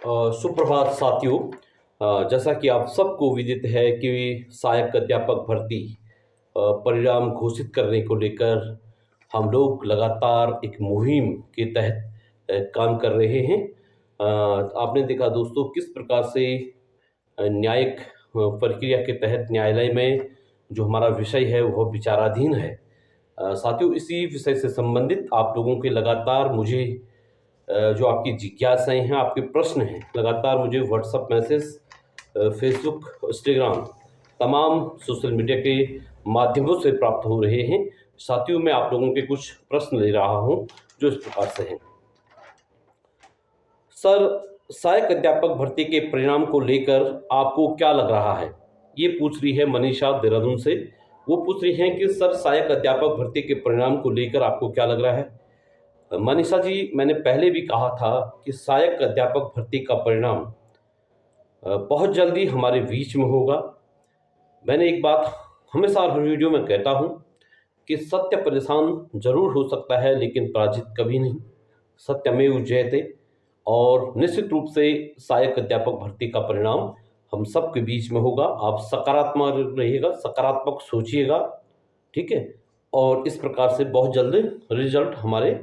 सुप्रभात साथियों। जैसा कि आप सबको विदित है कि सहायक अध्यापक भर्ती परिणाम घोषित करने को लेकर हम लोग लगातार एक मुहिम के तहत काम कर रहे हैं। आपने देखा दोस्तों किस प्रकार से न्यायिक प्रक्रिया के तहत न्यायालय में जो हमारा विषय है वह विचाराधीन है। साथियों, इसी विषय से संबंधित आप लोगों के लगातार मुझे जो आपकी जिज्ञासाएं हैं, आपके प्रश्न हैं, लगातार मुझे व्हाट्सएप मैसेज, फेसबुक, इंस्टाग्राम, तमाम सोशल मीडिया के माध्यमों से प्राप्त हो रहे हैं। साथियों, मैं आप लोगों के कुछ प्रश्न ले रहा हूं जो इस प्रकार से हैं। सर, सहायक अध्यापक भर्ती के परिणाम को लेकर आपको क्या लग रहा है? ये पूछ रही है मनीषा देहरादून से। वो पूछ रही हैं कि सर, सहायक अध्यापक भर्ती के परिणाम को लेकर आपको क्या लग रहा है? मनीषा जी, मैंने पहले भी कहा था कि सहायक अध्यापक भर्ती का परिणाम बहुत जल्दी हमारे बीच में होगा। मैंने एक बात हमेशा हर वीडियो में कहता हूं कि सत्य परेशान जरूर हो सकता है लेकिन पराजित कभी नहीं। सत्यमेव जयते। और निश्चित रूप से सहायक अध्यापक भर्ती का परिणाम हम सबके बीच में होगा। आप सकारात्मक रहिएगा, सकारात्मक सोचिएगा, ठीक है। और इस प्रकार से बहुत जल्द रिजल्ट हमारे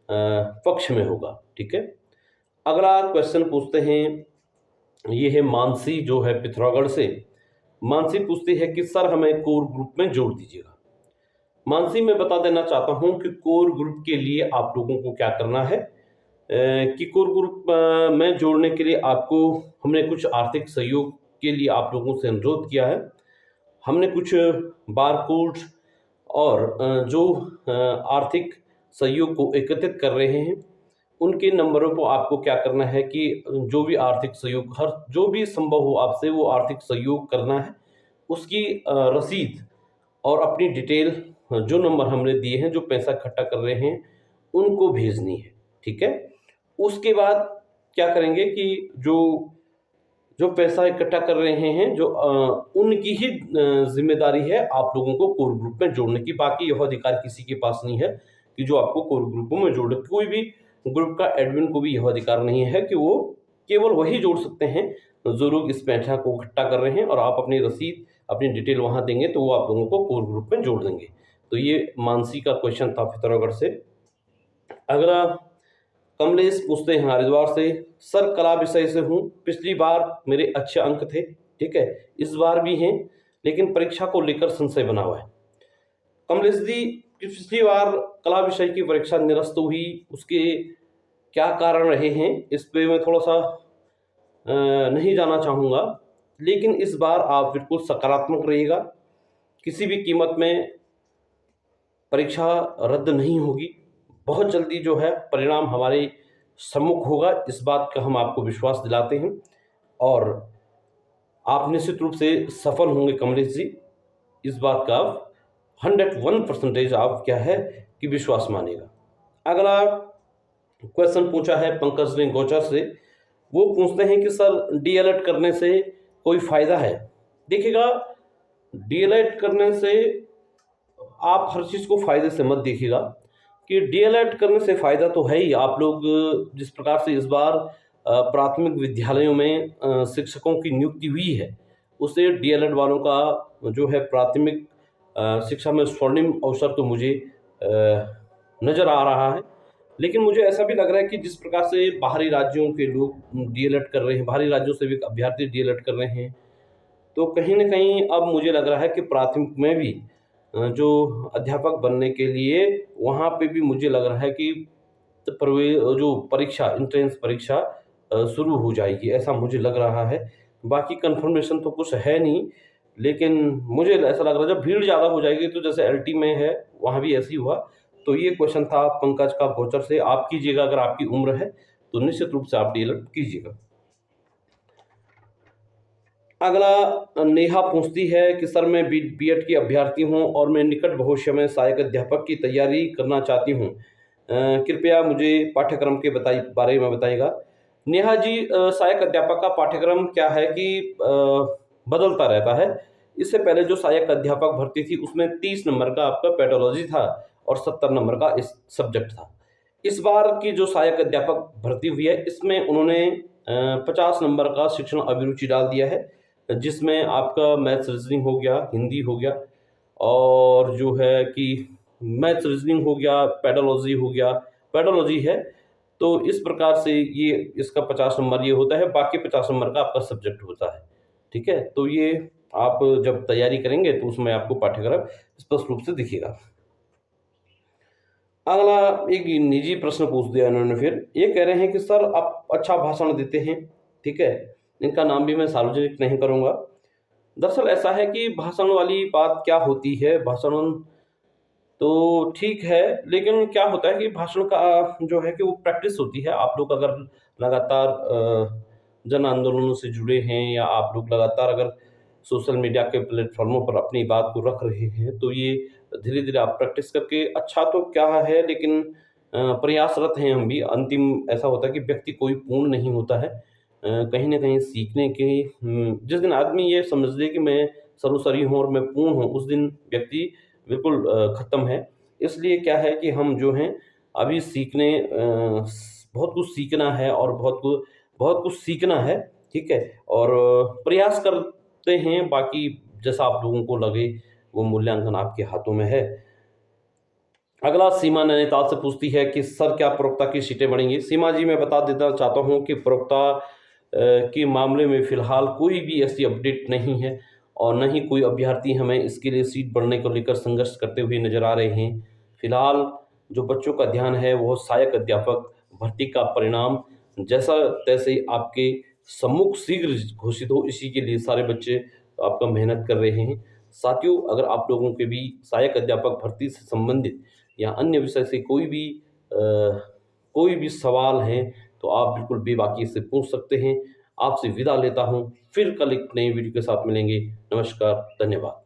पक्ष में होगा, ठीक है। अगला क्वेश्चन पूछते हैं, ये है मानसी जो है पिथौरागढ़ से। मानसी पूछती है कि सर, हमें कोर ग्रुप में जोड़ दीजिएगा। मानसी, मैं बता देना चाहता हूं कि कोर ग्रुप के लिए आप लोगों को क्या करना है कि कोर ग्रुप में जोड़ने के लिए आपको हमने कुछ आर्थिक सहयोग के लिए आप लोगों से अनुरोध किया है। हमने कुछ बारकोड और जो आर्थिक सहयोग को एकत्रित कर रहे हैं उनके नंबरों को आपको क्या करना है कि जो भी आर्थिक सहयोग, हर जो भी संभव हो आपसे वो आर्थिक सहयोग करना है। उसकी रसीद और अपनी डिटेल, जो नंबर हमने दिए हैं, जो पैसा इकट्ठा कर रहे हैं, उनको भेजनी है, ठीक है। उसके बाद क्या करेंगे कि जो पैसा इकट्ठा कर रहे हैं, जो उनकी ही जिम्मेदारी है आप लोगों को कोर ग्रुप में जोड़ने की। बाकी यह अधिकार किसी के पास नहीं है कि जो आपको कोर ग्रुपों में जोड़े। कोई भी ग्रुप का एडमिन को भी यह अधिकार नहीं है कि वो केवल वही जोड़ सकते हैं जो लोग इस पैसा को इकट्ठा कर रहे हैं, और आप अपनी रसीद, अपनी डिटेल वहां देंगे तो वो आप लोगों को कोर ग्रुप में जोड़ देंगे। तो ये मानसी का क्वेश्चन था पिथौरागढ़ से। अगला कमलेश पूछते हैं हरिद्वार से, सर, कला विषय से हूँ, पिछली बार मेरे अच्छे अंक थे, ठीक है, इस बार भी हैं, लेकिन परीक्षा को लेकर संशय बना हुआ है। कमलेश जी, पिछली बार कला विषय की परीक्षा निरस्त हुई, उसके क्या कारण रहे हैं इस पे मैं थोड़ा सा नहीं जाना चाहूँगा, लेकिन इस बार आप बिल्कुल सकारात्मक रहिएगा। किसी भी कीमत में परीक्षा रद्द नहीं होगी। बहुत जल्दी जो है परिणाम हमारे सम्मुख होगा, इस बात का हम आपको विश्वास दिलाते हैं और आप निश्चित रूप से सफल होंगे कमलेश जी। इस बात का 101% आप क्या है कि विश्वास मानेगा। अगला क्वेश्चन पूछा है पंकज ने गोचर से। वो पूछते हैं कि सर, डीएलएड करने से कोई फायदा है? देखिएगा, डीएलएड करने से आप हर चीज़ को फायदे से मत देखिएगा कि डीएलएड करने से फायदा तो है ही। आप लोग जिस प्रकार से इस बार प्राथमिक विद्यालयों में शिक्षकों की नियुक्ति हुई है, उससे डीएलएड वालों का जो है प्राथमिक शिक्षा में स्वर्णिम अवसर तो मुझे नज़र आ रहा है। लेकिन मुझे ऐसा भी लग रहा है कि जिस प्रकार से बाहरी राज्यों के लोग डीएलएड कर रहे हैं, बाहरी राज्यों से भी अभ्यर्थी डीएलएड कर रहे हैं, तो कहीं ना कहीं अब मुझे लग रहा है कि प्राथमिक में भी जो अध्यापक बनने के लिए वहाँ पे भी मुझे लग रहा है कि जो परीक्षा, एंट्रेंस परीक्षा शुरू हो जाएगी, ऐसा मुझे लग रहा है। बाकी कंफर्मेशन तो कुछ है नहीं, लेकिन मुझे ऐसा लग रहा है जब भीड़ ज़्यादा हो जाएगी, तो जैसे एलटी में है वहाँ भी ऐसे ही हुआ। तो ये क्वेश्चन था पंकज का गोचर से। आप कीजिएगा, अगर आपकी उम्र है तो निश्चित रूप से आप डीएलएड कीजिएगा। अगला नेहा पूछती है कि सर, मैं बीएड की अभ्यर्थी हूं और मैं निकट भविष्य में सहायक अध्यापक की तैयारी करना चाहती हूं, कृपया मुझे पाठ्यक्रम के बारे में बताइएगा। नेहा जी, सहायक अध्यापक का पाठ्यक्रम क्या है कि बदलता रहता है। इससे पहले जो सहायक अध्यापक भर्ती थी उसमें 30 नंबर का आपका पेडोलॉजी था और 70 नंबर का इस सब्जेक्ट था। इस बार की जो सहायक अध्यापक भर्ती हुई है, इसमें उन्होंने 50 नंबर का शिक्षण अभिरुचि डाल दिया है, जिसमें आपका मैथ्स रीजनिंग हो गया, हिंदी हो गया, और जो है कि मैथ्स रीजनिंग हो गया, पेडोलॉजी हो गया, पेडोलॉजी है। तो इस प्रकार से ये इसका 50 नंबर ये होता है, बाकी 50 नंबर का आपका सब्जेक्ट होता है। ठीक है? तो ये आप जब तैयारी करेंगे तो उसमें आपको पाठ्यक्रम स्पष्ट रूप से दिखेगा। अगला एक निजी प्रश्न पूछ दिया इन्होंने फिर। ये कह रहे हैं कि सर आप अच्छा भाषण देते हैं, ठीक है? इनका नाम भी मैं सार्वजनिक नहीं करूँगा। दरअसल ऐसा है कि भाषण वाली बात क्या होती है, भाषण तो ठीक है, लेकिन क्या होता है कि भाषण का जो है कि वो प्रैक्टिस होती है। आप लोग अगर लगातार जन आंदोलनों से जुड़े हैं, या आप लोग लगातार अगर सोशल मीडिया के प्लेटफ़ॉर्मों पर अपनी बात को रख रहे हैं, तो ये धीरे-धीरे आप प्रैक्टिस करके अच्छा तो क्या है, लेकिन प्रयासरत हैं हम भी। अंतिम ऐसा होता है कि व्यक्ति कोई पूर्ण नहीं होता है। कहीं न कहीं सीखने के जिस दिन आदमी ये समझ ले कि मैं सर्वसरी हूँ और मैं पूर्ण हूँ, उस दिन व्यक्ति बिल्कुल ख़त्म है। इसलिए क्या है कि हम जो हैं अभी सीखने बहुत कुछ सीखना है, और बहुत कुछ सीखना है, ठीक है? और प्रयास करते हैं, बाकी जैसा आप लोगों को लगे वो मूल्यांकन आपके हाथों में है। अगला सीमा नैनीताल से पूछती है कि सर क्या प्रवक्ता की सीटें बढ़ेंगी? सीमा जी, मैं बता देना चाहता हूँ कि प्रवक्ता के मामले में फ़िलहाल कोई भी ऐसी अपडेट नहीं है, और न ही कोई अभ्यर्थी हमें इसके लिए सीट बढ़ने को लेकर संघर्ष करते हुए नज़र आ रहे हैं। फ़िलहाल जो बच्चों का ध्यान है वो सहायक अध्यापक भर्ती का परिणाम जैसा-तैसे आपके सम्मुख शीघ्र घोषित हो, इसी के लिए सारे बच्चे आपका मेहनत कर रहे हैं। साथियों, अगर आप लोगों के भी सहायक अध्यापक भर्ती से संबंधित या अन्य विषय से कोई भी सवाल हैं, तो आप बिल्कुल बेबाकी से पूछ सकते हैं। आपसे विदा लेता हूँ, फिर कल एक नई वीडियो के साथ मिलेंगे। नमस्कार, धन्यवाद।